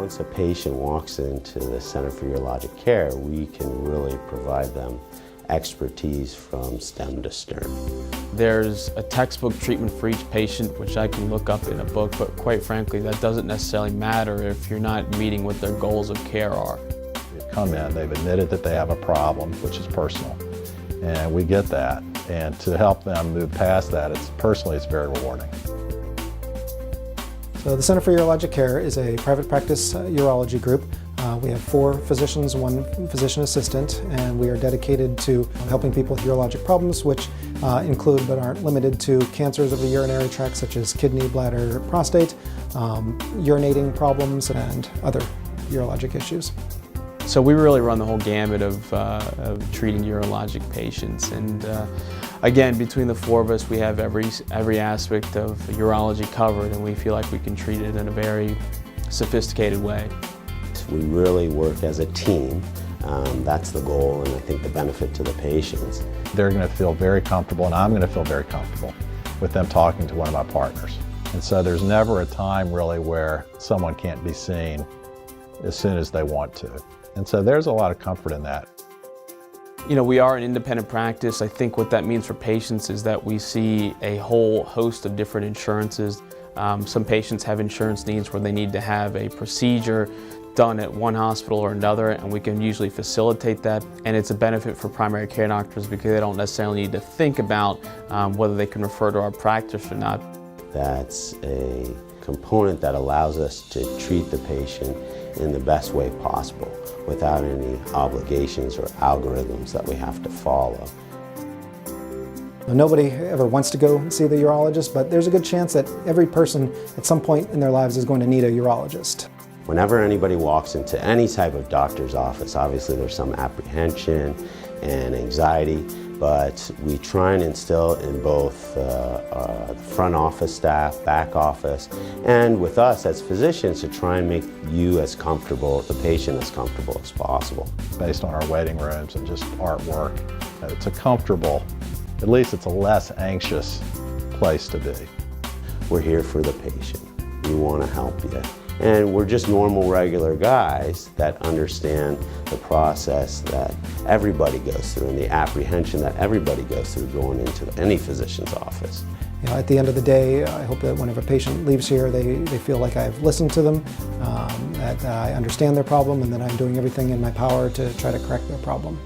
Once a patient walks into the Center for Urologic Care, we can really provide them expertise from stem to stern. There's a textbook treatment for each patient, which I can look up in a book, but quite frankly, that doesn't necessarily matter if you're not meeting what their goals of care are. They've come in, they've admitted that they have a problem, which is personal, and we get that. And to help them move past that, it's very rewarding. So the Center for Urologic Care is a private practice urology group. We have 4 physicians, 1 physician assistant, and we are dedicated to helping people with urologic problems, which include but aren't limited to cancers of the urinary tract such as kidney, bladder, prostate, urinating problems, and other urologic issues. So we really run the whole gamut of treating urologic patients, and again, between the 4 of us, we have every aspect of urology covered, and we feel like we can treat it in a very sophisticated way. We really work as a team. That's the goal, and I think the benefit to the patients. They're going to feel very comfortable, and I'm going to feel very comfortable with them talking to one of my partners. And so there's never a time really where someone can't be seen as soon as they want to. And so there's a lot of comfort in that. You know, we are an independent practice. I think what that means for patients is that we see a whole host of different insurances. Some patients have insurance needs where they need to have a procedure done at one hospital or another, and we can usually facilitate that. And it's a benefit for primary care doctors because they don't necessarily need to think about whether they can refer to our practice or not. That's a component that allows us to treat the patient in the best way possible without any obligations or algorithms that we have to follow. Nobody ever wants to go see the urologist, but there's a good chance that every person at some point in their lives is going to need a urologist. Whenever anybody walks into any type of doctor's office, obviously there's some apprehension and anxiety, but we try and instill in both the front office staff, back office, and with us as physicians to try and make you as comfortable, the patient as comfortable as possible. Based on our waiting rooms and just artwork, it's a comfortable, at least it's a less anxious place to be. We're here for the patient. We want to help you. And we're just normal, regular guys that understand the process that everybody goes through and the apprehension that everybody goes through going into any physician's office. You know, at the end of the day, I hope that whenever a patient leaves here, they feel like I've listened to them, that I understand their problem, and that I'm doing everything in my power to try to correct their problem.